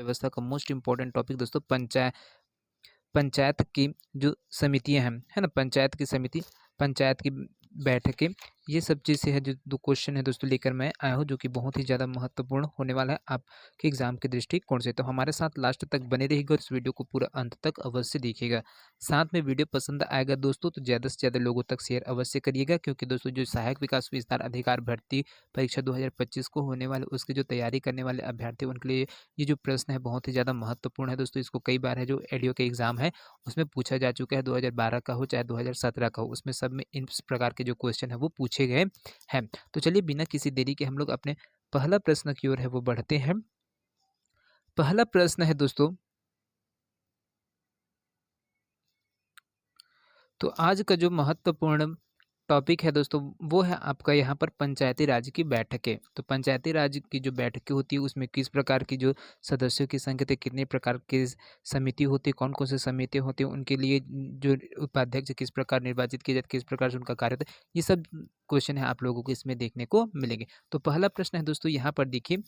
व्यवस्था का most important topic दोस्तों पंचायत की जो समितियां हैं, है ना, पंचायत की समिति, पंचायत की बैठकें, ये सब चीज़ से है जो दो क्वेश्चन है दोस्तों लेकर मैं आया हूँ, जो कि बहुत ही ज़्यादा महत्वपूर्ण होने वाला है आपके एग्जाम के दृष्टिकोण से। तो हमारे साथ लास्ट तक बने रहिएगा और इस वीडियो को पूरा अंत तक अवश्य देखिएगा। साथ में वीडियो पसंद आएगा दोस्तों तो ज़्यादा से ज़्यादा लोगों तक शेयर अवश्य करिएगा, क्योंकि दोस्तों जो सहायक विकास विस्तार अधिकार भर्ती परीक्षा 2025 को होने वाले उसकी जो तैयारी करने वाले अभ्यर्थी उनके लिए ये जो प्रश्न है बहुत ही ज़्यादा महत्वपूर्ण है दोस्तों। इसको कई बार है जो एडीओ के एग्जाम है उसमें पूछा जा चुका है, 2012 का हो चाहे 2017 का हो, उसमें सब में इस प्रकार के जो क्वेश्चन है वो पूछे गए हैं। तो चलिए बिना किसी देरी के हम लोग अपने पहला प्रश्न की ओर है वो बढ़ते हैं। पहला प्रश्न है दोस्तों, तो आज का जो महत्वपूर्ण टॉपिक है दोस्तों वो है आपका यहाँ पर पंचायती राज की बैठकें। तो पंचायती राज की जो बैठकें होती है उसमें किस प्रकार की जो सदस्यों की संख्या थी, कितने प्रकार की समिति होती है, कौन कौन सी समितियाँ होती हैं, उनके लिए जो उपाध्यक्ष किस प्रकार निर्वाचित किए जाते, किस प्रकार से उनका कार्य होता है, ये सब क्वेश्चन है आप लोगों को इसमें देखने को मिलेंगे। तो पहला प्रश्न है दोस्तों यहाँ पर देखिए,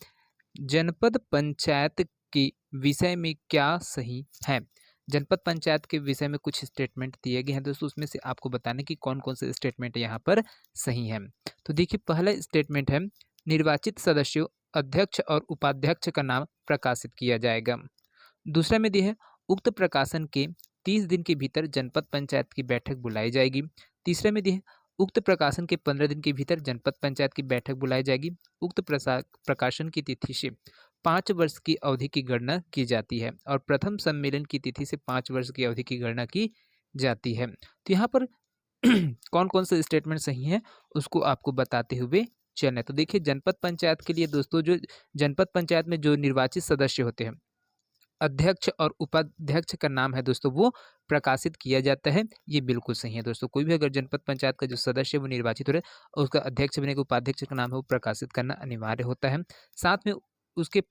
जनपद पंचायत के विषय में क्या सही है। जनपद पंचायत के विषय में कुछ स्टेटमेंट दिए गए हैं दोस्तों, उसमें से आपको बताने की कौन कौन से स्टेटमेंट यहाँ पर सही है। तो देखिए पहला स्टेटमेंट है, निर्वाचित सदस्यों अध्यक्ष और उपाध्यक्ष का नाम प्रकाशित किया जाएगा। दूसरा में दिया है, उक्त प्रकाशन के 30 दिन के भीतर जनपद पंचायत की बैठक बुलाई जाएगी। तीसरे में दिया है, उक्त प्रकाशन के 15 दिन के भीतर जनपद पंचायत की बैठक बुलाई जाएगी। उक्त प्रकाशन की तिथि से 5 वर्ष की अवधि की गणना की जाती है और प्रथम सम्मेलन की तिथि से 5 वर्ष की अवधि की गणना की जाती है। तो यहाँ पर कौन कौन से स्टेटमेंट सही हैं उसको आपको बताते हुए चलना है। तो देखिए जनपद पंचायत के लिए दोस्तों, जो जनपद पंचायत में जो निर्वाचित सदस्य होते हैं, अध्यक्ष और उपाध्यक्ष का नाम है दोस्तों वो प्रकाशित किया जाता है, ये बिल्कुल सही है दोस्तों। कोई भी अगर जनपद पंचायत का जो सदस्य है वो निर्वाचित हो रहा है और उसका अध्यक्ष बनेगा, उपाध्यक्ष का नाम है वो प्रकाशित करना अनिवार्य होता है। साथ में उसके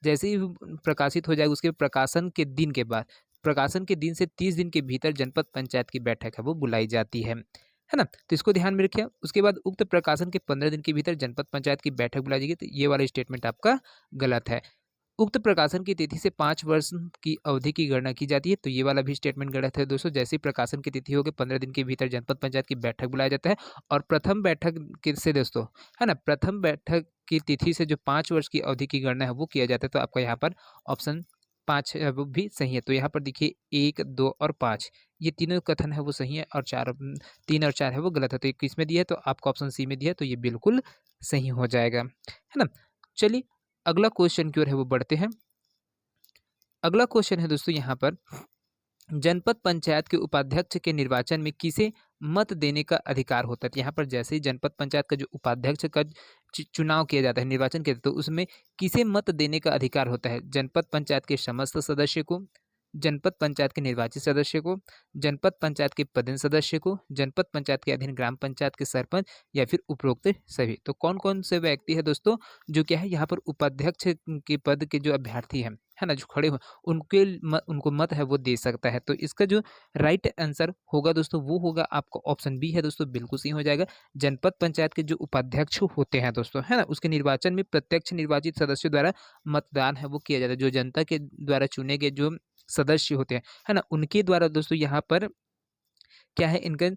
जैसे ही प्रकाशित हो जाएगा उसके प्रकाशन के दिन के बाद, प्रकाशन के दिन से 30 दिन के भीतर जनपद पंचायत की बैठक है वो बुलाई जाती है ना। तो इसको ध्यान में रखिए। उसके बाद उक्त प्रकाशन के 15 दिन के भीतर जनपद पंचायत की बैठक बुलाई जाएगी, तो ये वाला स्टेटमेंट आपका गलत है। उक्त प्रकाशन की तिथि से 5 वर्ष की अवधि की गणना की जाती है, तो ये वाला भी स्टेटमेंट गलत है दोस्तों। जैसे ही प्रकाशन की तिथि होगी 15 दिन के भीतर जनपद पंचायत की बैठक बुलाया जाता है और प्रथम बैठक से दोस्तों, है ना, प्रथम बैठक की तिथि से जो 5 वर्ष की अवधि की गणना है वो किया जाता है। तो आपका यहाँ पर ऑप्शन 5 है वो भी सही है। तो यहाँ पर देखिए 1, 2 और 5 ये तीनों कथन है वो सही है और 3 और 4 है वो गलत है। तो ये किस में दिया है, तो आपका ऑप्शन सी में दिया है, तो ये बिल्कुल सही हो जाएगा, है ना। चलिए अगला क्वेश्चन की ओर है वो बढ़ते हैं। अगला क्वेश्चन है दोस्तों यहाँ पर, जनपद पंचायत के उपाध्यक्ष के निर्वाचन में किसे मत देने का अधिकार होता है। तो यहाँ पर जैसे ही जनपद पंचायत का जो उपाध्यक्ष का चुनाव किया जाता है, निर्वाचन किया जाता है, तो उसमें किसे मत देने का अधिकार होता है। जनपद पंचायत के समस्त सदस्य को, जनपद पंचायत के निर्वाचित सदस्य को, जनपद पंचायत के पदेन सदस्य को, जनपद पंचायत के अधीन ग्राम पंचायत के सरपंच या फिर उपरोक्त सभी। तो कौन कौन से व्यक्ति है दोस्तों जो क्या है यहाँ पर उपाध्यक्ष के पद के जो अभ्यर्थी हैं, है ना, जो खड़े हुए उनको मत है वो दे सकता है। तो इसका जो राइट आंसर होगा दोस्तों वो होगा आपका ऑप्शन बी है दोस्तों, बिल्कुल सही हो जाएगा। जनपद पंचायत के जो उपाध्यक्ष होते हैं दोस्तों, है ना, उसके निर्वाचन में प्रत्यक्ष निर्वाचित सदस्यों द्वारा मतदान है वो किया जाता है। जो जनता के द्वारा चुने गए जो सदस्य होते हैं, है ना, उनके द्वारा दोस्तों यहाँ पर क्या है, इनका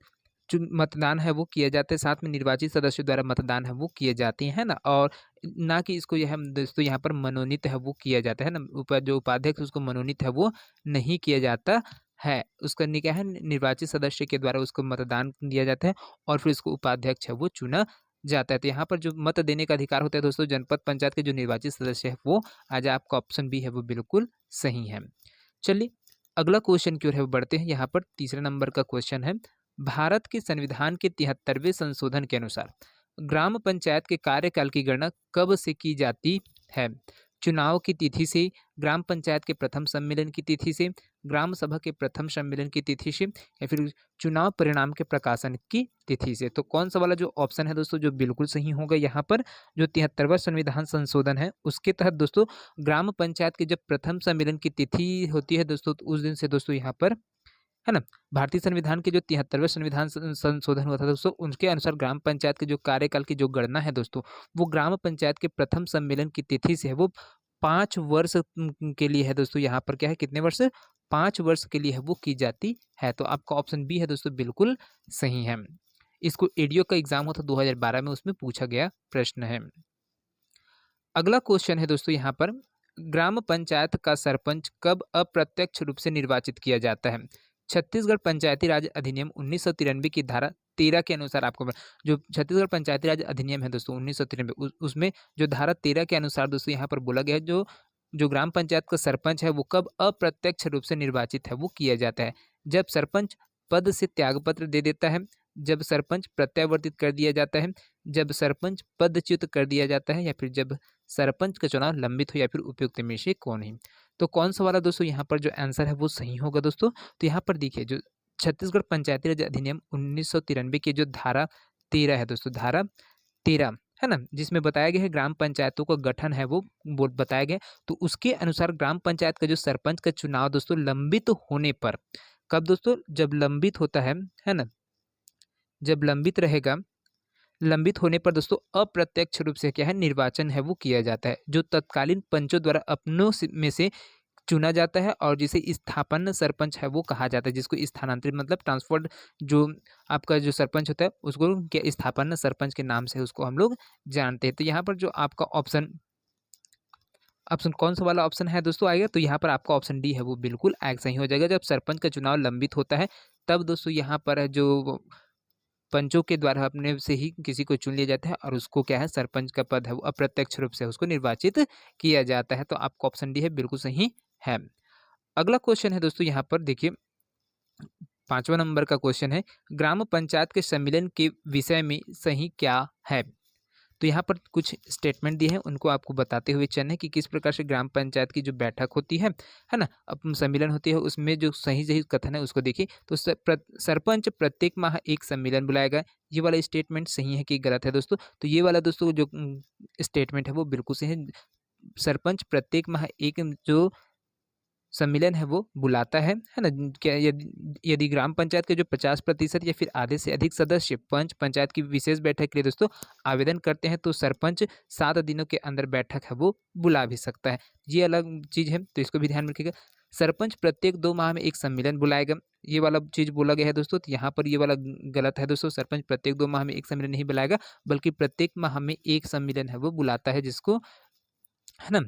मतदान है वो किया जाता है। साथ में निर्वाचित सदस्यों द्वारा मतदान है वो किए जाते हैं, है ना, और ना कि इसको यह दोस्तों यहाँ पर मनोनीत है वो किया जाता है ना। जो उपाध्यक्ष उसको मनोनीत है वो नहीं किया जाता है, उसका क्या है, निर्वाचित सदस्य के द्वारा उसको मतदान दिया जाता है और फिर उसको उपाध्यक्ष है वो चुना जाता है। तो यहाँ पर जो मत देने का अधिकार होता है दोस्तों जनपद पंचायत के जो निर्वाचित सदस्य है वो, आज आपका ऑप्शन बी है वो बिल्कुल सही है। चलिए अगला क्वेश्चन की ओर है वो बढ़ते हैं। यहाँ पर तीसरे नंबर का क्वेश्चन है, भारत के संविधान के 73वें संशोधन के अनुसार ग्राम पंचायत के कार्यकाल की गणना कब से की जाती है। चुनाव की तिथि से, ग्राम पंचायत के प्रथम सम्मेलन की तिथि से, ग्राम सभा के प्रथम सम्मेलन की तिथि से या फिर चुनाव परिणाम के प्रकाशन की तिथि से। तो कौन सा वाला जो ऑप्शन है दोस्तों जो बिल्कुल सही होगा, यहाँ पर जो 73वां संविधान संशोधन है उसके तहत दोस्तों ग्राम पंचायत के जब प्रथम सम्मेलन की तिथि होती है दोस्तों, तो उस दिन से दोस्तों यहाँ पर, है ना, भारतीय संविधान के जो 73वें संविधान संशोधन हुआ था दोस्तों, उनके अनुसार ग्राम पंचायत के जो कार्यकाल की जो गणना है दोस्तों वो ग्राम पंचायत के प्रथम सम्मेलन की तिथि से है वो 5 वर्ष के लिए है दोस्तों, यहाँ पर क्या है, कितने वर्ष, 5 वर्ष के लिए है वो की जाती है। तो आपका ऑप्शन बी है दोस्तों बिल्कुल सही है। इसको एडीओ का एग्जाम हुआ था 2012 में, उसमें पूछा गया प्रश्न है। अगला क्वेश्चन है दोस्तों यहाँ पर, ग्राम पंचायत का सरपंच कब अप्रत्यक्ष रूप से निर्वाचित किया जाता है? छत्तीसगढ़ पंचायती राज अधिनियम 1993 की धारा 13 के अनुसार आपको जो छत्तीसगढ़ पंचायती राज अधिनियम है दोस्तों 1993 उसमें जो धारा 13 के अनुसार दोस्तों यहाँ पर बोला गया है, जो जो ग्राम पंचायत का सरपंच है वो कब अप्रत्यक्ष रूप से निर्वाचित है वो किया जाता है? जब सरपंच पद से त्यागपत्र दे देता है, जब सरपंच प्रत्यावर्तित कर दिया जाता है, जब सरपंच पदच्युत कर दिया जाता है, या फिर जब सरपंच का चुनाव लंबित हो, या फिर उपयुक्त में से कौन है? तो कौन सा वाला दोस्तों यहाँ पर जो आंसर है वो सही होगा दोस्तों? तो यहाँ पर देखिए, जो छत्तीसगढ़ पंचायती राज अधिनियम 1993 की जो धारा 13 है दोस्तों, धारा 13 है ना, जिसमें बताया गया है ग्राम पंचायतों का गठन है वो बताया गया, तो उसके अनुसार ग्राम पंचायत का जो सरपंच का चुनाव दोस्तों लंबित होने पर, कब दोस्तों, जब लंबित होता है ना, जब लंबित रहेगा, लंबित होने पर दोस्तों अप्रत्यक्ष रूप से क्या है, निर्वाचन है वो किया जाता है, जो तत्कालीन पंचों द्वारा अपनों में से चुना जाता है, और जिसे स्थापन्न सरपंच है वो कहा जाता है, जिसको स्थानांतरित मतलब ट्रांसफर्ड, जो आपका जो सरपंच होता है उसको क्या स्थापन्न सरपंच के नाम से उसको हम लोग जानते हैं। तो यहाँ पर जो आपका ऑप्शन ऑप्शन कौन सा वाला ऑप्शन है दोस्तों आएगा? तो यहाँ पर आपका ऑप्शन डी है वो बिल्कुल सही हो जाएगा। जब सरपंच का चुनाव लंबित होता है तब दोस्तों यहाँ पर है जो पंचों के द्वारा अपने से ही किसी को चुन लिया जाता है, और उसको क्या है, सरपंच का पद है वो अप्रत्यक्ष रूप से उसको निर्वाचित किया जाता है। तो आपका ऑप्शन डी है बिल्कुल सही है। अगला क्वेश्चन है दोस्तों यहाँ पर देखिए, 5वां नंबर का क्वेश्चन है, ग्राम पंचायत के सम्मेलन के विषय में सही क्या है? तो यहाँ पर कुछ स्टेटमेंट दिए हैं, उनको आपको बताते हुए चलना है कि किस प्रकार से ग्राम पंचायत की जो बैठक होती है ना, अब सम्मेलन होती है, उसमें जो सही सही कथन है उसको देखिए। तो सरपंच प्रत्येक माह एक सम्मेलन बुलाएगा, ये वाला स्टेटमेंट सही है कि गलत है दोस्तों? तो ये वाला दोस्तों जो स्टेटमेंट है वो बिल्कुल सही है। सरपंच प्रत्येक माह एक जो सम्मेलन है वो बुलाता है ना? क्या यदि यदि ग्राम पंचायत के जो 50% या फिर आधे से अधिक सदस्य पंच पंचायत की विशेष बैठक के लिए दोस्तों आवेदन करते हैं, तो सरपंच 7 दिनों के अंदर बैठक है वो बुला भी सकता है। ये अलग चीज़ है, तो इसको भी ध्यान में रखिएगा। सरपंच प्रत्येक 2 माह में एक सम्मेलन बुलाएगा, ये वाला चीज़ बोला गया है दोस्तों, तो यहाँ पर ये वाला गलत है दोस्तों। सरपंच प्रत्येक 2 माह में एक सम्मेलन नहीं बुलाएगा, बल्कि प्रत्येक माह में एक सम्मेलन है वो बुलाता है, जिसको है ना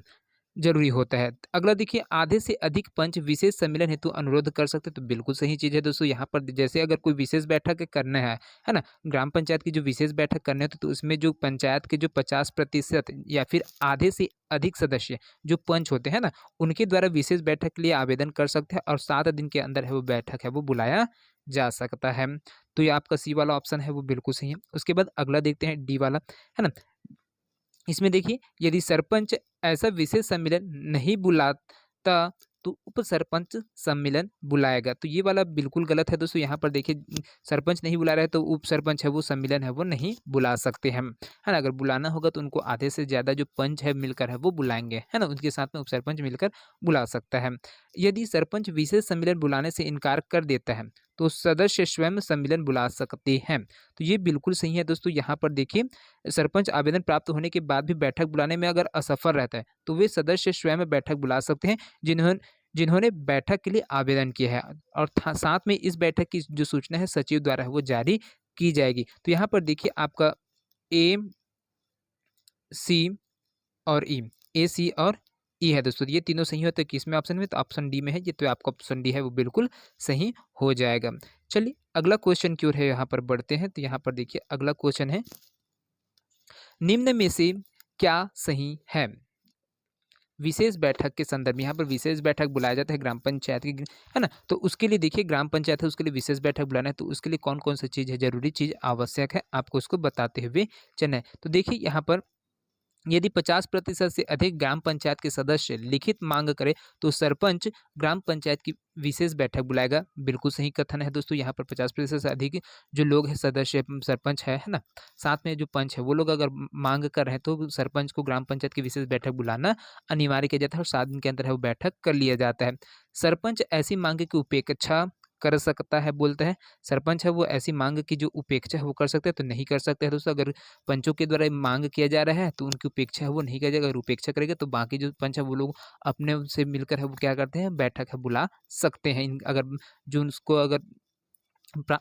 ज़रूरी होता है। अगला देखिए, आधे से अधिक पंच विशेष सम्मेलन हेतु अनुरोध कर सकते हैं, तो बिल्कुल सही चीज़ है दोस्तों। यहाँ पर जैसे अगर कोई विशेष बैठक करना है ना, ग्राम पंचायत की जो विशेष बैठक करनी होती है, तो उसमें जो पंचायत के जो 50% या फिर आधे से अधिक सदस्य जो पंच होते हैं ना, उनके द्वारा विशेष बैठक के लिए आवेदन कर सकते हैं, और 7 दिन के अंदर है वो बैठक है वो बुलाया जा सकता है। तो ये आपका सी वाला ऑप्शन है वो बिल्कुल सही है। उसके बाद अगला देखते हैं डी वाला, है ना। इसमें देखिए, यदि सरपंच ऐसा विशेष सम्मेलन नहीं बुलाता तो उप सरपंच सम्मेलन बुलाएगा, तो ये वाला बिल्कुल गलत है दोस्तों। यहाँ पर देखिए, सरपंच नहीं बुला रहे तो उप सरपंच है वो सम्मेलन है वो नहीं बुला सकते हैं, है ना। अगर बुलाना होगा तो उनको आधे से ज़्यादा जो पंच है मिलकर है वो बुलाएंगे, है ना, उनके साथ में उप सरपंच मिलकर बुला सकता है। यदि सरपंच विशेष सम्मेलन बुलाने से इनकार कर देता है तो सदस्य स्वयं सम्मेलन बुला सकते हैं, तो ये बिल्कुल सही है दोस्तों। यहाँ पर देखिए, सरपंच आवेदन प्राप्त होने के बाद भी बैठक बुलाने में अगर असफल रहता है तो वे सदस्य स्वयं बैठक बुला सकते हैं जिन्होंने जिन्होंने बैठक के लिए आवेदन किया है, और साथ में इस बैठक की जो सूचना है सचिव द्वारा है वो जारी की जाएगी। तो यहाँ पर देखिए, आपका ए, सी और ई, ए, सी और ई है दोस्तों, ये तीनों सही होते हैं किसमें ऑप्शन में? तो ऑप्शन डी में है ये, तो आपका ऑप्शन डी है वो बिल्कुल सही हो जाएगा। चलिए अगला क्वेश्चन की ओर है, यहाँ पर बढ़ते हैं। तो यहाँ पर देखिए, अगला क्वेश्चन है, निम्न में से क्या सही है? विशेष बैठक के संदर्भ में, यहाँ पर विशेष बैठक बुलाया जाता है ग्राम पंचायत की, है ना। तो उसके लिए देखिए, ग्राम पंचायत है उसके लिए विशेष बैठक बुलाना है, तो उसके लिए कौन कौन सी चीज़ है जरूरी चीज़ आवश्यक है, आपको उसको बताते हुए चलना है। तो देखिए, यहाँ पर यदि 50% से अधिक ग्राम पंचायत के सदस्य लिखित मांग करे तो सरपंच ग्राम पंचायत की विशेष बैठक बुलाएगा, बिल्कुल सही कथन है दोस्तों। यहाँ पर 50% से अधिक जो लोग हैं सदस्य सरपंच है ना, साथ में जो पंच है वो लोग अगर मांग कर रहे हैं तो सरपंच को ग्राम पंचायत की विशेष बैठक बुलाना अनिवार्य किया जाता है, और 7 दिन के अंदर है वो बैठक कर लिया जाता है। सरपंच ऐसी मांग की उपेक्षा कर सकता है बोलते हैं। सरपंच है वो ऐसी मांग की जो उपेक्षा है वो कर सकते हैं तो नहीं कर सकते हैं दोस्तों। अगर पंचों के द्वारा मांग किया जा रहा है तो उनकी उपेक्षा है वो नहीं किया जाएगा। अगर उपेक्षा करेंगे तो बाकी जो पंच है वो लोग अपने से मिलकर है वो क्या करते हैं, बैठक है बुला सकते हैं। अगर जो उसको अगर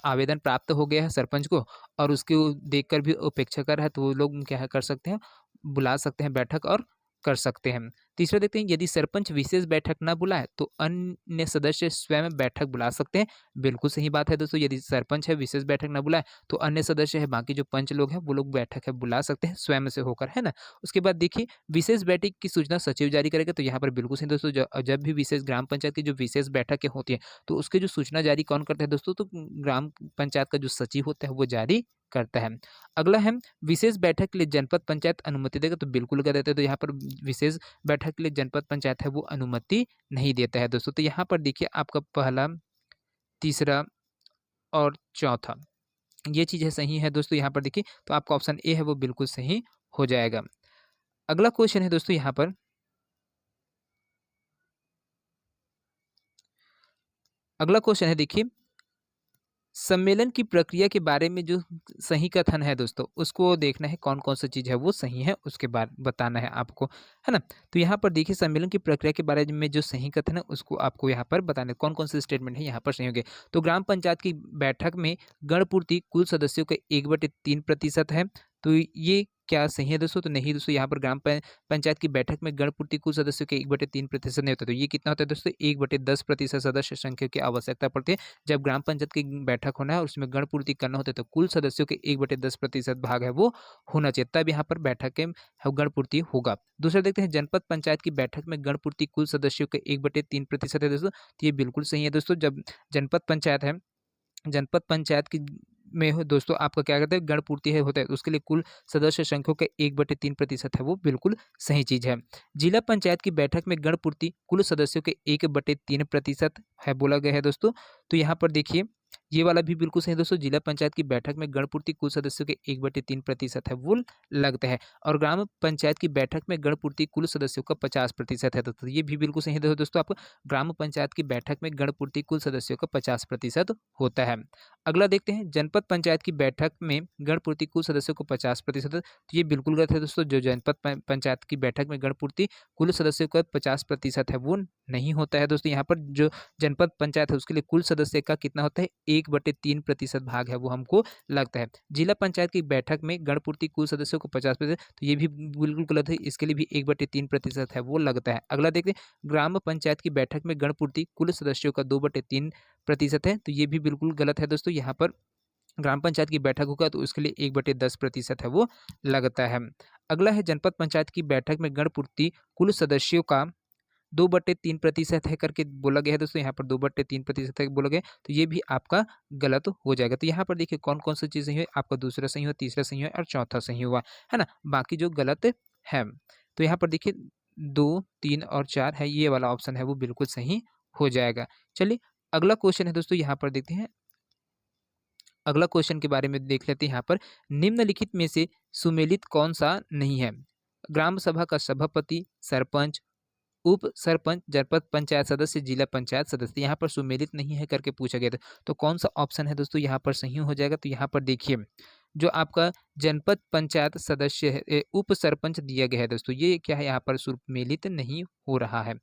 आवेदन प्राप्त हो गया है सरपंच को और उसके देखकर भी उपेक्षा कर रहा है तो वो लोग क्या है कर सकते हैं, बुला सकते हैं बैठक और कर सकते हैं। तीसरा देखते हैं, यदि सरपंच विशेष बैठक ना बुलाए तो अन्य सदस्य स्वयं बैठक बुला सकते हैं। बिल्कुल सही बात है दोस्तों, यदि सरपंच है विशेष बैठक ना बुलाए तो अन्य सदस्य है बाकी जो पंच लोग हैं वो लोग बैठक है बुला सकते हैं स्वयं से होकर, है ना। उसके बाद देखिए, विशेष बैठक की सूचना सचिव जारी करेगा। तो यहाँ पर बिल्कुल सही दोस्तों, जब भी विशेष ग्राम पंचायत की जो विशेष बैठकें होती है तो उसके जो सूचना जारी कौन करता है दोस्तों, तो ग्राम पंचायत का जो सचिव होता है वो जारी करता है। अगला है, विशेष बैठक के लिए जनपद पंचायत अनुमति देगा। तो बिल्कुल कर देते हैं। तो यहाँ पर विशेष बैठक के लिए जनपद पंचायत है वो अनुमति नहीं देता है दोस्तों। तो यहाँ पर देखिए आपका पहला, तीसरा और चौथा ये चीज़ सही है दोस्तों। यहाँ पर देखिए तो आपका ऑप्शन ए है वो बिल्कुल सही हो जाएगा। अगला क्वेश्चन है दोस्तों यहाँ पर, अगला क्वेश्चन है देखिए, सम्मेलन की प्रक्रिया के बारे में जो सही कथन है दोस्तों उसको देखना है, कौन कौन सी चीज़ है वो सही है उसके बाद बताना है आपको, है ना। तो यहाँ पर देखिए सम्मेलन की प्रक्रिया के बारे में जो सही कथन है उसको आपको यहाँ पर बताना है, कौन कौन से स्टेटमेंट है यहाँ पर सही होंगे। तो ग्राम पंचायत की बैठक में गणपूर्ति कुल सदस्यों के 1/3% है। तो ये क्या सही है दोस्तों, तो नहीं दोस्तों, यहाँ पर पंचायत की बैठक में गणपूर्ति कुल सदस्यों के 1/3% नहीं होता। तो ये कितना होता है दोस्तों, 1/10% सदस्य संख्या की आवश्यकता पड़ती है। जब ग्राम पंचायत की बैठक होना है और उसमें गणपूर्ति करना होता है तो कुल सदस्यों के 1/10% भाग है वो होना चाहिए, तब यहाँ पर बैठक के गणपूर्ति होगा। दूसरा देखते हैं, जनपद पंचायत की बैठक में गणपूर्ति कुल सदस्यों के 1/3% है दोस्तों। तो ये बिल्कुल सही है दोस्तों। जब जनपद पंचायत है, जनपद पंचायत की में हो दोस्तों आपका क्या कहते हैं गणपूर्ति है होता है, उसके लिए कुल सदस्य संख्या के 1/3% है वो बिल्कुल सही चीज है। जिला पंचायत की बैठक में गणपूर्ति कुल सदस्यों के 1/3% है बोला गया है दोस्तों। तो यहाँ पर देखिए ये वाला भी बिल्कुल सही है दोस्तों, जिला पंचायत की बैठक में गणपूर्ति कुल सदस्यों के 1/3% है वो लगता है। और ग्राम पंचायत की बैठक में गणपूर्ति कुल सदस्यों का 50% है तो ये भी बिल्कुल सही है दोस्तों। आपको ग्राम पंचायत की बैठक में गणपूर्ति कुल सदस्यों का 50% होता है। अगला देखते हैं, जनपद पंचायत की बैठक में गणपूर्ति कुल सदस्यों को 50%, तो ये बिल्कुल गलत है दोस्तों। जो जनपद पंचायत की बैठक में गणपूर्ति कुल सदस्यों का 50% है वो नहीं होता है दोस्तों। यहाँ पर जो जनपद पंचायत है उसके लिए कुल सदस्य का कितना होता है, 1/3% भाग है वो हमको लगता है। जिला पंचायत की बैठक में गणपूर्ति कुल सदस्यों को 50%, तो ये भी बिल्कुल गलत है, इसके लिए भी 1/3% है वो लगता है। अगला देखते हैं, ग्राम पंचायत की बैठक में गणपूर्ति कुल सदस्यों का 2/3% है, तो ये भी बिल्कुल गलत है दोस्तों। यहाँ पर ग्राम पंचायत की बैठक होगा तो उसके लिए 1/10% है वो लगता है। अगला है, जनपद पंचायत की बैठक में गणपूर्ति कुल सदस्यों का 2/3% है करके बोला गया है दोस्तों। यहाँ पर 2/3% है बोला गया, तो ये भी आपका गलत हो जाएगा। तो यहाँ पर देखिए कौन कौन सी चीज़ सही है, आपका दूसरा सही हुआ, तीसरा सही हुआ और चौथा सही हुआ, है ना। बाकी जो गलत है, तो यहाँ पर देखिए 2, 3 और 4 है, ये वाला ऑप्शन है वो बिल्कुल सही हो जाएगा। चलिए अगला क्वेश्चन है दोस्तों, यहाँ पर देखते हैं। अगला क्वेश्चन के बारे में देख लेते हैं। यहाँ पर निम्नलिखित में से सुमेलित कौन सा नहीं है। ग्राम सभा का सभापति, सरपंच, उप सरपंच, जनपद पंचायत सदस्य, जिला पंचायत सदस्य, यहाँ पर सुमेलित नहीं है करके पूछा गया था। तो कौन सा ऑप्शन है दोस्तों यहाँ पर सही हो जाएगा। तो यहाँ पर देखिए जो आपका जनपद पंचायत सदस्य है, उप सरपंच दिया गया है दोस्तों, ये क्या है यहाँ पर सुमेलित नहीं हो रहा है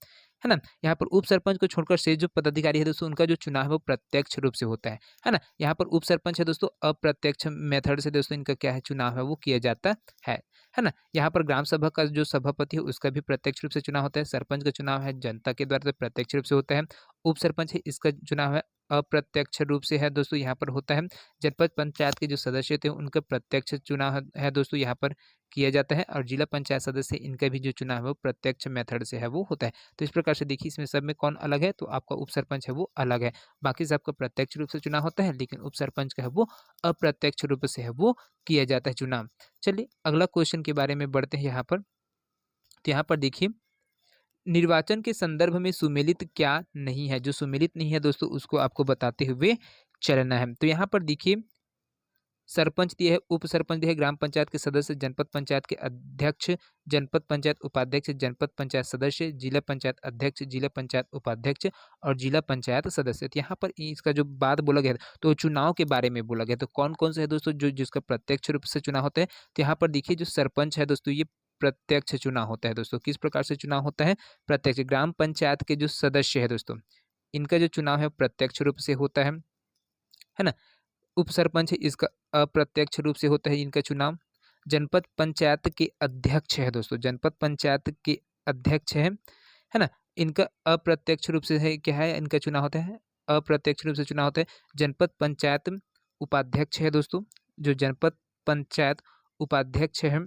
ना। यहाँ पर उप सरपंच को छोड़कर से जो पदाधिकारी है दोस्तों उनका जो चुनाव है वो प्रत्यक्ष रूप से होता है ना। यहाँ पर उप सरपंच है दोस्तों, अप्रत्यक्ष मेथड से दोस्तों इनका क्या है चुनाव है वो किया जाता है ना। यहाँ पर ग्राम सभा का जो सभापति है उसका भी प्रत्यक्ष रूप से चुनाव होता है। सरपंच का चुनाव है जनता के द्वारा तो प्रत्यक्ष रूप से होता है। उप सरपंच है इसका चुनाव है अप्रत्यक्ष रूप से है दोस्तों, यहाँ पर होता है। जनपद पंचायत के जो सदस्य थे उनका प्रत्यक्ष चुनाव है दोस्तों यहाँ पर किया जाता है। और जिला पंचायत सदस्य इनका भी जो चुनाव है वो प्रत्यक्ष मेथड से है वो होता है। तो इस प्रकार से देखिए इसमें सब में कौन अलग है, तो आपका उप सरपंच है वो अलग है। बाकी सबका प्रत्यक्ष रूप से चुनाव होता है, लेकिन उप सरपंच का है वो अप्रत्यक्ष रूप से है वो किया जाता है चुनाव। चलिए अगला क्वेश्चन के बारे में बढ़ते हैं यहाँ पर। तो यहाँ पर देखिए निर्वाचन के संदर्भ में सुमेलित क्या नहीं है। जो सुमेलित नहीं है दोस्तों उसको आपको बताते हुए चलना है। तो यहाँ पर देखिए सरपंच दिए है, उप सरपंच दिए है, ग्राम पंचायत के सदस्य, जनपद पंचायत के अध्यक्ष, जनपद पंचायत उपाध्यक्ष, जनपद पंचायत सदस्य, जिला पंचायत अध्यक्ष, जिला पंचायत उपाध्यक्ष और जिला पंचायत सदस्य। तो यहाँ पर इसका जो बात बोला गया है, तो चुनाव के बारे में बोला गया। तो कौन कौन से है दोस्तों जो जिसका प्रत्यक्ष रूप से चुनाव होता है? तो यहाँ पर देखिए जो सरपंच है दोस्तों, ये प्रत्यक्ष चुनाव होता है दोस्तों। किस प्रकार से चुनाव होता है? प्रत्यक्ष। ग्राम पंचायत के जो सदस्य है दोस्तों, इनका जो चुनाव है प्रत्यक्ष रूप से होता है ना। उप सरपंच है, इसका अप्रत्यक्ष रूप से होता है इनका चुनाव। जनपद पंचायत के अध्यक्ष है दोस्तों, जनपद पंचायत के अध्यक्ष है ना, इनका अप्रत्यक्ष रूप से है, क्या है, इनका चुनाव होता है, अप्रत्यक्ष रूप से चुनाव होता है। जनपद पंचायत उपाध्यक्ष है दोस्तों, जो जनपद पंचायत उपाध्यक्ष है,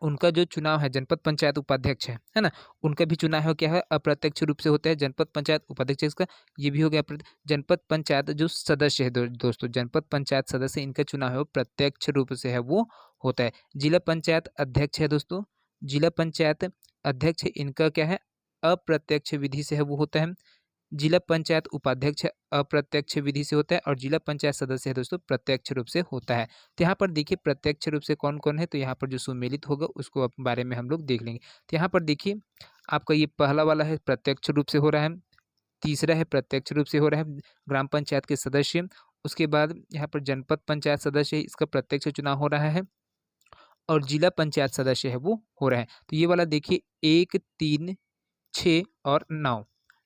उनका जो चुनाव है, जनपद पंचायत उपाध्यक्ष है ना, उनका भी चुनाव है, क्या है, अप्रत्यक्ष रूप से होता है। जनपद पंचायत उपाध्यक्ष इसका ये भी हो गया। जनपद पंचायत जो सदस्य है दोस्तों, जनपद पंचायत सदस्य, इनका चुनाव है वो प्रत्यक्ष रूप से है वो होता है। जिला पंचायत अध्यक्ष है दोस्तों, जिला पंचायत अध्यक्ष इनका क्या है, अप्रत्यक्ष विधि से है वो होता है। जिला पंचायत उपाध्यक्ष अप्रत्यक्ष विधि से होता है और जिला पंचायत सदस्य है दोस्तों प्रत्यक्ष रूप से होता है। तो यहाँ पर देखिए प्रत्यक्ष रूप से कौन कौन है, तो यहाँ पर जो सुमेलित होगा उसको बारे में हम लोग देख लेंगे। तो यहाँ पर देखिए आपका ये पहला वाला है प्रत्यक्ष रूप से हो रहा है, तीसरा है प्रत्यक्ष रूप से हो रहा है ग्राम पंचायत के सदस्य। उसके बाद यहाँ पर जनपद पंचायत सदस्य है, इसका प्रत्यक्ष चुनाव हो रहा है और जिला पंचायत सदस्य है वो हो रहा है। तो ये वाला देखिए 1, 3, 6 और 9,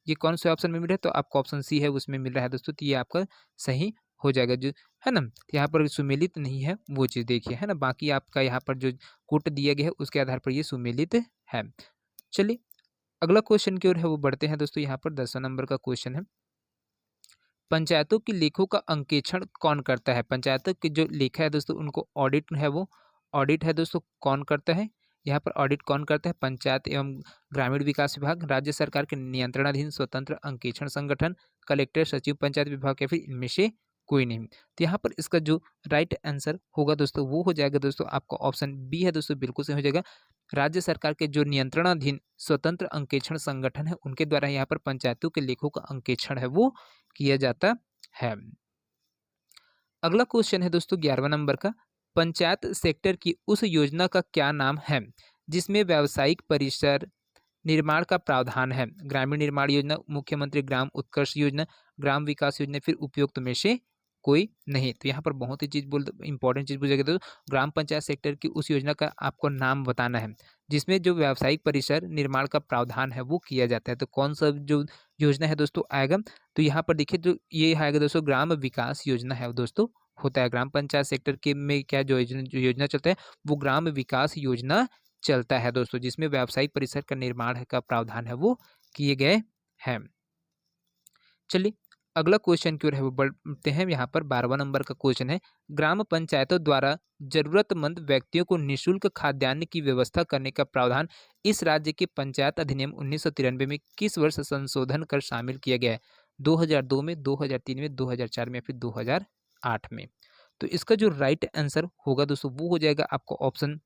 ये कौन से ऑप्शन में मिल रहा है, तो आपको ऑप्शन सी है उसमें मिल रहा है दोस्तों। तो ये आपका सही हो जाएगा जो है ना। तो यहाँ पर सुमेलित नहीं है वो चीज़ देखिए, है ना, बाकी आपका यहाँ पर जो कोट दिया गया है उसके आधार पर ये सुमेलित है। चलिए अगला क्वेश्चन की ओर है वो बढ़ते हैं दोस्तों। यहाँ पर 10वां नंबर का क्वेश्चन है, पंचायतों की लेखों का अंकेक्षण कौन करता है? पंचायतों की जो लेखा है दोस्तों, उनको ऑडिट है वो ऑडिट है दोस्तों, कौन करता है? यहाँ पर ऑडिट कौन करता है? पंचायत एवं ग्रामीण विकास विभाग, राज्य सरकार के नियंत्रणाधीन स्वतंत्र अंकेक्षण संगठन, कलेक्टर, सचिव पंचायत विभाग या फिर इनमें से कोई नहीं। तो यहाँ पर इसका जो राइट आंसर होगा दोस्तों वो हो जाएगा दोस्तों आपका ऑप्शन बी है दोस्तों, बिल्कुल सही हो जाएगा। राज्य सरकार के जो नियंत्रणाधीन स्वतंत्र अंकेक्षण संगठन है उनके द्वारा यहाँ पर पंचायतों के लेखों का अंकेक्षण है वो किया जाता है। अगला क्वेश्चन है दोस्तों 11वां नंबर का, पंचायत सेक्टर की उस योजना का क्या नाम है जिसमें व्यावसायिक परिसर निर्माण का प्रावधान है? ग्रामीण निर्माण योजना, मुख्यमंत्री ग्राम उत्कर्ष योजना, ग्राम विकास योजना, फिर उपयुक्त में से कोई नहीं। तो यहाँ पर बहुत ही चीज बोल इंपॉर्टेंट चीज पूछा गया, तो ग्राम पंचायत सेक्टर की उस योजना का आपको नाम बताना है जिसमें जो व्यावसायिक परिसर निर्माण का प्रावधान है वो किया जाता है। तो कौन सा जो योजना है दोस्तों आएगा, तो यहाँ पर देखिए जो ये आएगा दोस्तों ग्राम विकास योजना है दोस्तों होता है। ग्राम पंचायत सेक्टर के में क्या जो योजना चलता है वो ग्राम विकास योजना चलता है दोस्तों, जिसमें व्यावसायिक परिसर का निर्माण का प्रावधान है वो किए गए हैं। चलिए अगला क्वेश्चन की ओर है वो बढ़ते हैं। यहाँ पर 12वां नंबर का क्वेश्चन है, ग्राम पंचायतों द्वारा जरूरतमंद व्यक्तियों को निःशुल्क खाद्यान्न की व्यवस्था करने का प्रावधान इस राज्य के पंचायत अधिनियम 1993 में किस वर्ष संशोधन कर शामिल किया गया है? 2002 में, 2003 में, 2004 में, फिर 2008 में। तो इसका जो राइट आंसर होगा दोस्तों वो हो जाएगा आपको ऑप्शन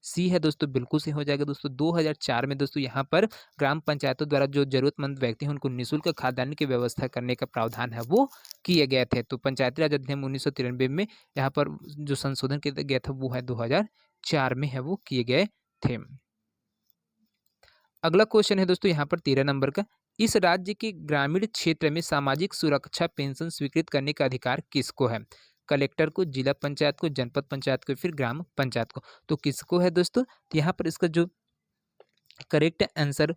सी है दोस्तों, बिल्कुल सही हो जाएगा दोस्तों। 2004 में दोस्तों यहाँ पर ग्राम पंचायतों द्वारा जो जरूरतमंद व्यक्ति हैं उनको निःशुल्क खाद्यान्न की व्यवस्था करने का प्रावधान है वो किए गए थे। तो पंचायती राज अधिनियम 1993 में यहाँ पर जो संशोधन किया गया था वो है 2004 में है वो किए गए थे। अगला क्वेश्चन है दोस्तों यहाँ पर 13 नंबर का, इस राज्य के ग्रामीण क्षेत्र में सामाजिक सुरक्षा पेंशन स्वीकृत करने का अधिकार किसको है? कलेक्टर को, जिला पंचायत को, जनपद पंचायत को, फिर ग्राम पंचायत को। तो किसको है दोस्तों? तो यहाँ पर इसका जो करेक्ट आंसर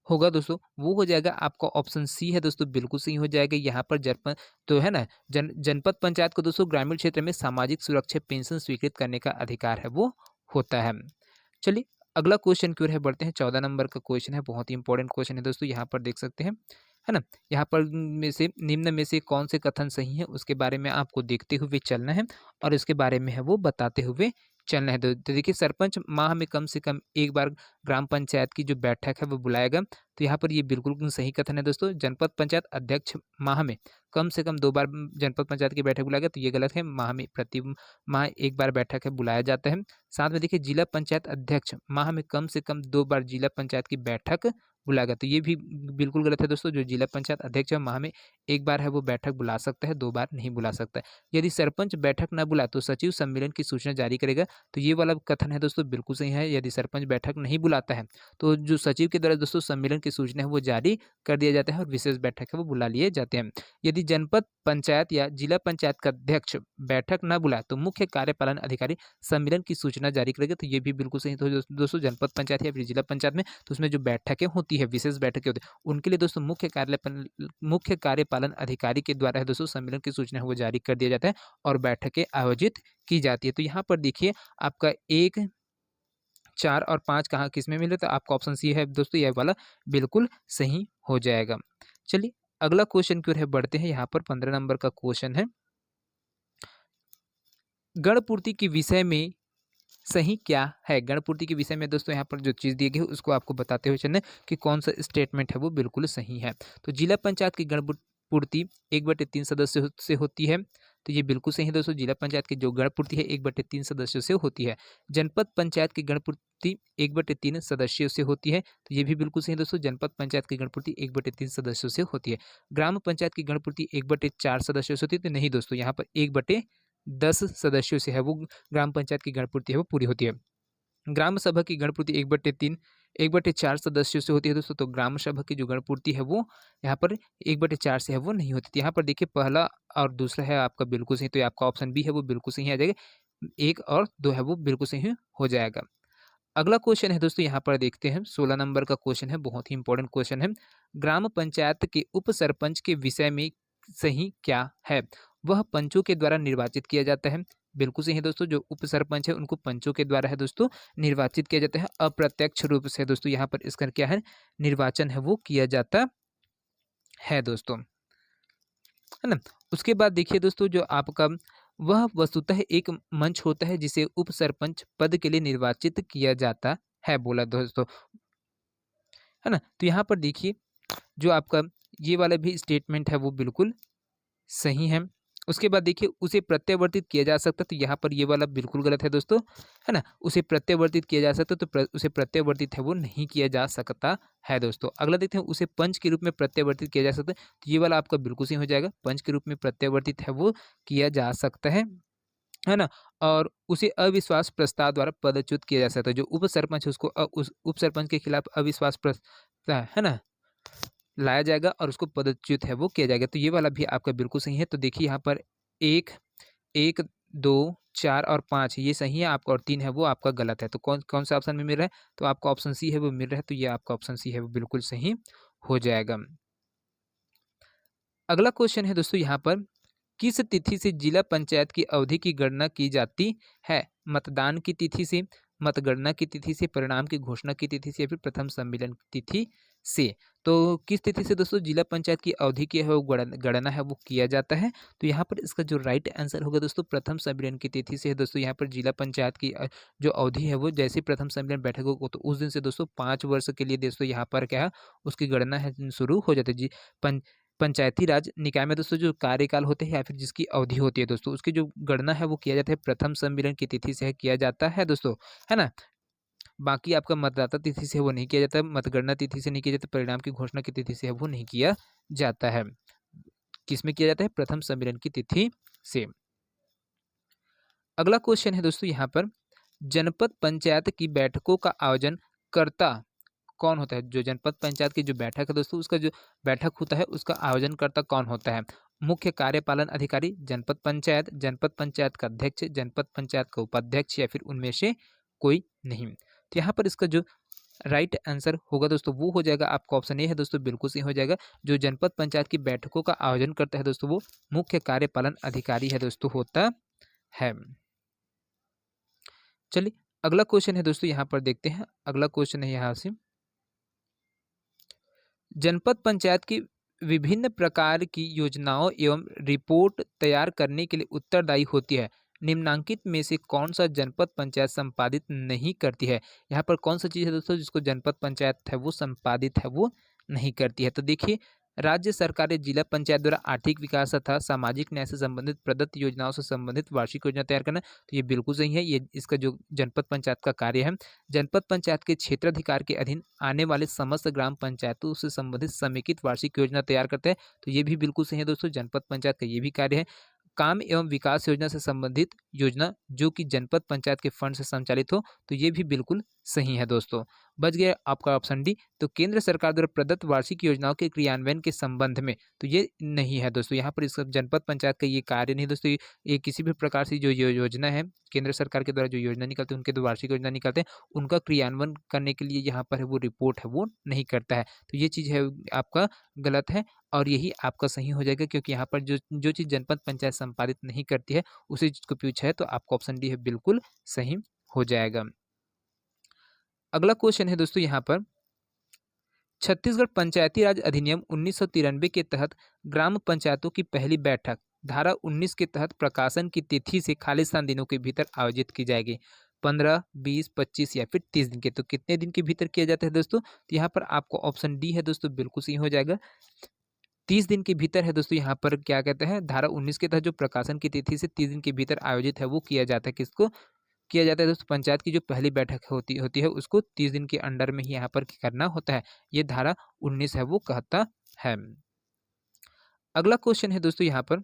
होगा दोस्तों वो हो जाएगा आपका ऑप्शन सी है दोस्तों, बिल्कुल सही हो जाएगा। यहाँ पर जनपद तो है ना, जनपद पंचायत को दोस्तों ग्रामीण क्षेत्र में सामाजिक सुरक्षा पेंशन स्वीकृत करने का अधिकार है वो होता है। चलिए अगला क्वेश्चन की ओर है बढ़ते हैं। 14 नंबर का क्वेश्चन है, बहुत ही इंपॉर्टेंट क्वेश्चन है दोस्तों। यहाँ पर देख सकते हैं, है ना, यहाँ पर में से निम्न में से कौन से कथन सही है उसके बारे में आपको देखते हुए चलना है और इसके बारे में है वो बताते हुए चलना है। तो देखिए सरपंच माह में कम से कम एक बार ग्राम पंचायत की जो बैठक है वो बुलाएगा। तो यहाँ पर ये बिल्कुल सही कथन है दोस्तों। जनपद पंचायत अध्यक्ष माह में कम से कम 2 बार जनपद पंचायत की बैठक बुलाएगा, तो ये गलत है। माह में प्रति माह एक बार बैठक है बुलाया जाता है। साथ में देखिए जिला पंचायत अध्यक्ष माह में कम से कम 2 बार जिला पंचायत की बैठक बुलाएगा। तो ये भी बिल्कुल गलत है दोस्तों। जो जिला पंचायत अध्यक्ष है माह में एक बार है वो बैठक बुला सकता है, 2 बार नहीं बुला सकता है। यदि सरपंच बैठक ना बुलाए तो सचिव सम्मेलन की सूचना जारी करेगा। तो ये वाला कथन है दोस्तों बिल्कुल सही है। यदि सरपंच बैठक नहीं बुलाता है तो जो सचिव के द्वारा दोस्तों सम्मेलन की सूचना है वो जारी कर दिया जाता है और विशेष बैठक है वो बुला लिए जाते हैं। यदि जनपद पंचायत या जिला पंचायत का अध्यक्ष बैठक न बुलाए तो मुख्य कार्यपालन अधिकारी सम्मेलन की सूचना जारी करेगा। तो ये भी बिल्कुल सही। तो दोस्तों जनपद पंचायत या फिर जिला पंचायत में तो उसमें जो बैठकें होती है, विशेष बैठकें होती है, उनके लिए दोस्तों मुख्य कार्यपालन अधिकारी के द्वारा है दोस्तों सम्मेलन की सूचना है वो जारी कर दिया जाता है और बैठकें आयोजित की जाती है। तो यहाँ पर देखिए आपका 1, 4 और 5 कहाँ किसमें मिले, तो आपका ऑप्शन सी है दोस्तों, यह वाला बिल्कुल सही हो जाएगा। चलिए अगला क्वेश्चन की ओर है बढ़ते हैं। यहाँ पर 15 नंबर का क्वेश्चन है, गणपूर्ति के विषय में सही क्या है। गणपूर्ति के विषय में दोस्तों यहाँ पर जो चीज़ दी गई है उसको आपको बताते हुए चलना कि कौन सा स्टेटमेंट है वो बिल्कुल सही है। तो जिला पंचायत की गणपूर्ति 1/3 सदस्यों से होती है। तो ये बिल्कुल सही है दोस्तों। जिला पंचायत की जो गणपूर्ति है 1/3 सदस्यों से होती है। जनपद पंचायत की गणपूर्ति 1/3 सदस्यों से होती है। तो ये भी बिल्कुल सही है दोस्तों। जनपद पंचायत की गणपूर्ति 1/3 सदस्यों से होती है। ग्राम पंचायत की गणपूर्ति 1/4 सदस्यों से होती है। तो नहीं दोस्तों, यहाँ पर 1/10 सदस्यों से है वो ग्राम पंचायत की गणपूर्ति है वो पूरी होती है। ग्राम सभा की गणपूर्ति 1/3 1/4 सदस्यों से होती है दोस्तों। तो ग्राम सभा की जो गणपूर्ति है वो यहाँ पर 1/4 से है वो नहीं होती। तो यहाँ पर देखिए पहला और दूसरा है आपका बिल्कुल सही। तो ये आपका ऑप्शन बी है वो बिल्कुल सही आ जाएगा। 1 और 2 है वो बिल्कुल सही हो जाएगा। अगला क्वेश्चन है दोस्तों, यहाँ पर देखते हैं 16 नंबर का क्वेश्चन है, बहुत ही इंपॉर्टेंट क्वेश्चन है। ग्राम पंचायत के उप सरपंच के विषय में सही क्या है। वह पंचों के द्वारा निर्वाचित किया जाता है। बिल्कुल सही है दोस्तों। जो उप सरपंच है उनको पंचों के द्वारा है दोस्तों निर्वाचित किया जाता है। अप्रत्यक्ष रूप से दोस्तों यहाँ पर इसका क्या है, निर्वाचन है वो किया जाता है दोस्तों, है ना। उसके बाद देखिए दोस्तों जो आपका वह वस्तुतः एक मंच होता है जिसे उप सरपंच पद के लिए निर्वाचित किया जाता है, बोला दोस्तों, है ना। तो यहाँ पर देखिए जो आपका ये वाला भी स्टेटमेंट है वो बिल्कुल सही है। उसके बाद देखिए उसे प्रत्यावर्तित किया जा सकता है। तो यहाँ पर ये वाला बिल्कुल गलत है दोस्तों, है ना। उसे प्रत्यावर्तित किया जा सकता है तो उसे प्रत्यावर्तित है वो नहीं किया जा सकता है दोस्तों। अगला देखते हैं, उसे पंच के रूप में प्रत्यावर्तित किया जा सकता है। तो ये वाला आपका बिल्कुल सही हो जाएगा। पंच के रूप में प्रत्यावर्तित है वो किया जा सकता है ना। और उसे अविश्वास प्रस्ताव द्वारा पदच्युत किया जा सकता है। जो उप सरपंच है उसको उस उप सरपंच के खिलाफ अविश्वास प्रस्ताव, है ना, लाया जाएगा और उसको पदच्युत है वो किया जाएगा। तो ये वाला भी आपका बिल्कुल सही है। तो देखिए यहाँ पर 1, 1, 2, 4 और 5 ये सही है आपका और 3 है वो आपका गलत है। तो कौन कौन सा ऑप्शन में मिल रहा है, तो आपका ऑप्शन सी है वो मिल रहा है। तो ये आपका ऑप्शन सी है वो बिल्कुल सही हो जाएगा। अगला क्वेश्चन है दोस्तों यहाँ पर, किस तिथि से जिला पंचायत की अवधि की गणना की जाती है। मतदान की तिथि से, मतगणना की तिथि से, परिणाम की घोषणा की तिथि से या फिर प्रथम सम्मेलन की तिथि से। तो किस तिथि से दोस्तों जिला पंचायत की अवधि की है वो गणना है वो किया जाता है। तो यहाँ पर इसका जो राइट आंसर होगा दोस्तों प्रथम सम्मेलन की तिथि से है दोस्तों। यहाँ पर जिला पंचायत की जो अवधि है वो जैसे प्रथम सम्मेलन बैठक हो तो उस दिन से दोस्तों 5 वर्ष के लिए दोस्तों यहाँ पर क्या है उसकी गणना है शुरू हो जाती है। जी पंचायती राज निकाय में दोस्तों जो कार्यकाल होते हैं या फिर जिसकी अवधि होती है दोस्तों उसकी जो गणना है वो किया जाता है प्रथम सम्मेलन की तिथि से किया जाता है दोस्तों, है ना। बाकी आपका मतदाता तिथि से वो नहीं किया जाता, मतगणना तिथि से नहीं किया जाता, परिणाम की घोषणा की तिथि से वो नहीं किया जाता है। किसमें किया जाता है, प्रथम सम्मेलन की तिथि से। अगला क्वेश्चन है दोस्तों यहाँ पर, जनपद पंचायत की बैठकों का आयोजन करता कौन होता है। जो जनपद पंचायत की जो बैठक है दोस्तों उसका जो बैठक होता है उसका आयोजन करता कौन होता है। मुख्य कार्यपालन अधिकारी, जनपद पंचायत का अध्यक्ष, जनपद पंचायत का उपाध्यक्ष या फिर उनमें से कोई नहीं। तो यहाँ पर इसका जो राइट आंसर होगा दोस्तों वो हो जाएगा आपका ऑप्शन ए है दोस्तों, बिल्कुल सही हो जाएगा। जो जनपद पंचायत की बैठकों का आयोजन करता है दोस्तों वो मुख्य कार्यपालन अधिकारी है दोस्तों होता है। चलिए अगला क्वेश्चन है दोस्तों यहाँ पर देखते हैं। अगला क्वेश्चन है यहाँ से, जनपद पंचायत की विभिन्न प्रकार की योजनाओं एवं रिपोर्ट तैयार करने के लिए उत्तरदायी होती है। निम्नांकित में से कौन सा जनपद पंचायत संपादित नहीं करती है। यहाँ पर कौन सा चीज़ है दोस्तों जिसको जनपद पंचायत है वो संपादित है वो नहीं करती है। तो देखिए राज्य सरकारें जिला पंचायत द्वारा आर्थिक विकास तथा सामाजिक न्याय से संबंधित प्रदत्त योजनाओं से संबंधित वार्षिक योजना तैयार करना। तो ये बिल्कुल सही है, ये इसका जो जनपद पंचायत का कार्य है। जनपद पंचायत के क्षेत्राधिकार के अधीन आने वाले समस्त ग्राम पंचायतों से संबंधित समेकित वार्षिक योजना तैयार करते हैं। तो ये भी बिल्कुल सही है दोस्तों, जनपद पंचायत का ये भी कार्य है। काम एवं विकास योजना से संबंधित योजना जो कि जनपद पंचायत के फंड से संचालित हो, तो ये भी बिल्कुल सही है दोस्तों। बच गया आपका ऑप्शन डी। तो केंद्र सरकार द्वारा प्रदत्त वार्षिक योजनाओं के क्रियान्वयन के संबंध में, तो ये नहीं है दोस्तों, यहाँ पर इसका जनपद पंचायत का ये कार्य नहीं दोस्तों। ये किसी भी प्रकार से जो योजना है केंद्र सरकार के द्वारा जो योजना निकलती है, उनके द्वारा वार्षिक योजना निकलते हैं, उनका क्रियान्वयन करने के लिए यहाँ पर है वो रिपोर्ट है वो नहीं करता है। तो ये चीज़ है आपका गलत है और यही आपका सही हो जाएगा, क्योंकि यहाँ पर जो चीज़ जनपद पंचायत संपादित नहीं करती है उसी चीज़ को पूछा है, तो आपका ऑप्शन डी है बिल्कुल सही हो जाएगा। अगला क्वेश्चन है दोस्तों यहाँ पर, छत्तीसगढ़ पंचायती राज अधिनियम 1993 के तहत ग्राम पंचायतों की पहली बैठक धारा 19 के तहत प्रकाशन की तिथि से खालिस्तान दिनों के भीतर आयोजित की जाएगी। 15, 20, 25 या फिर 30 दिन के। तो कितने दिन के भीतर किया जाता है दोस्तों? तो यहाँ पर आपको ऑप्शन डी है दोस्तों, बिल्कुल सही हो जाएगा। 30 दिन के भीतर है दोस्तों। यहाँ पर क्या कहते हैं, धारा 19 के तहत जो प्रकाशन की तिथि से 30 दिन के भीतर आयोजित है वो किया जाता है। किसको किया जाता है दोस्तों? पंचायत की जो पहली बैठक होती है उसको 30 दिन के अंडर में ही यहाँ पर करना होता है। ये धारा 19 है वो कहता है। अगला क्वेश्चन है दोस्तों यहाँ पर,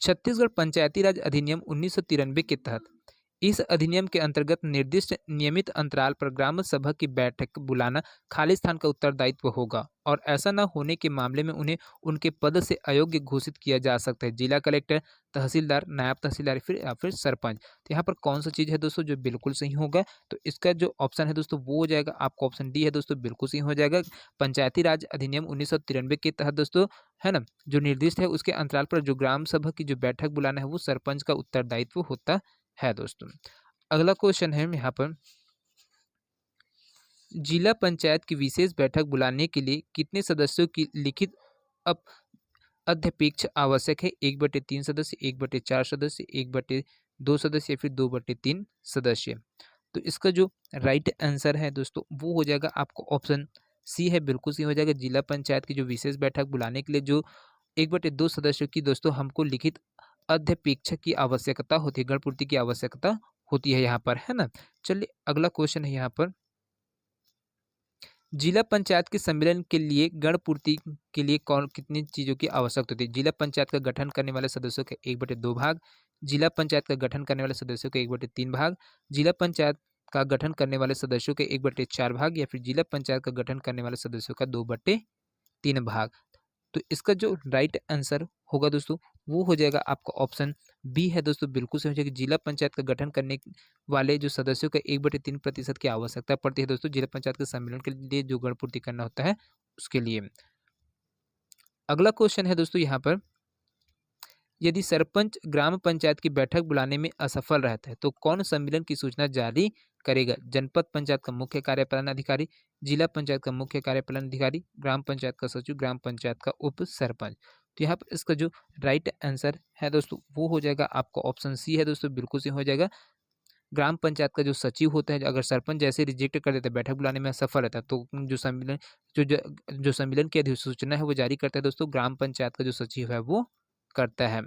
छत्तीसगढ़ पंचायती राज अधिनियम 1993 के तहत इस अधिनियम के अंतर्गत निर्दिष्ट नियमित अंतराल पर ग्राम सभा की बैठक बुलाना खालिस्तान का उत्तरदायित्व होगा और ऐसा न होने के मामले में उन्हें उनके पद से अयोग्य घोषित किया जा सकता है। जिला कलेक्टर, तहसीलदार, नायब तहसीलदार या फिर सरपंच। तो यहाँ पर कौन सा चीज़ है दोस्तों जो बिल्कुल सही होगा? तो इसका जो ऑप्शन है दोस्तों वो हो जाएगा आपका ऑप्शन डी है दोस्तों, बिल्कुल सही हो जाएगा। पंचायती राज अधिनियम 1993 के तहत दोस्तों है ना, जो निर्दिष्ट है उसके अंतराल पर जो ग्राम सभा की जो बैठक बुलाना है वो सरपंच का उत्तरदायित्व होता है दोस्तों। अगला क्वेश्चन है यहाँ पर, जिला पंचायत की विशेष बैठक बुलाने के लिए कितने सदस्यों की लिखित अध्यपेक्ष आवश्यक है? 1/3 सदस्य, 1/4 सदस्य, 1/2 सदस्य या फिर 2/3 सदस्य। तो इसका जो राइट आंसर है दोस्तों वो हो जाएगा आपको ऑप्शन सी है, बिल्कुल सी हो जाएगा। जिला पंचायत की जो विशेष बैठक बुलाने के लिए जो 1/2 सदस्यों की दोस्तों हमको लिखित अध्यपेक्ष की आवश्यकता होती है, गणपूर्ति की आवश्यकता होती है यहाँ पर, है ना। चलिए अगला क्वेश्चन है यहाँ पर, जिला पंचायत के सम्मेलन के लिए गणपूर्ति के लिए कौन कितनी चीज़ों की आवश्यकता होती है? जिला पंचायत का गठन करने वाले सदस्यों के 1/2 भाग, जिला पंचायत का गठन करने वाले सदस्यों के 1/3 भाग, जिला पंचायत का गठन करने वाले सदस्यों के 1/4 भाग या फिर जिला पंचायत का गठन करने वाले सदस्यों का 2/3 भाग। तो इसका जो राइट आंसर होगा दोस्तों वो हो जाएगा आपका ऑप्शन बी है दोस्तों, बिल्कुल सही हो जाएगा। जिला पंचायत का गठन करने वाले जो सदस्यों का 1/3% की आवश्यकता पड़ती है दोस्तों, जिला पंचायत के सम्मेलन के लिए जो गणपूर्ति करना होता है उसके लिए। अगला क्वेश्चन है दोस्तों यहाँ पर, यदि सरपंच ग्राम पंचायत की बैठक बुलाने में असफल रहता है तो कौन सम्मेलन की सूचना जारी करेगा? जनपद पंचायत का मुख्य कार्यपालन अधिकारी, जिला पंचायत का मुख्य कार्यपालन अधिकारी, ग्राम पंचायत का सचिव, ग्राम पंचायत का उप सरपंच। तो यहाँ पर इसका जो राइट आंसर है दोस्तों वो हो जाएगा आपका ऑप्शन सी है दोस्तों, बिल्कुल सही हो जाएगा। ग्राम पंचायत का जो सचिव होता है, अगर सरपंच जैसे रिजेक्ट कर देता है, बैठक बुलाने में असफल रहता है, तो जो सम्मेलन जो सम्मेलन की अधिसूचना है वो जारी करता है दोस्तों, ग्राम पंचायत का जो सचिव है वो करता है।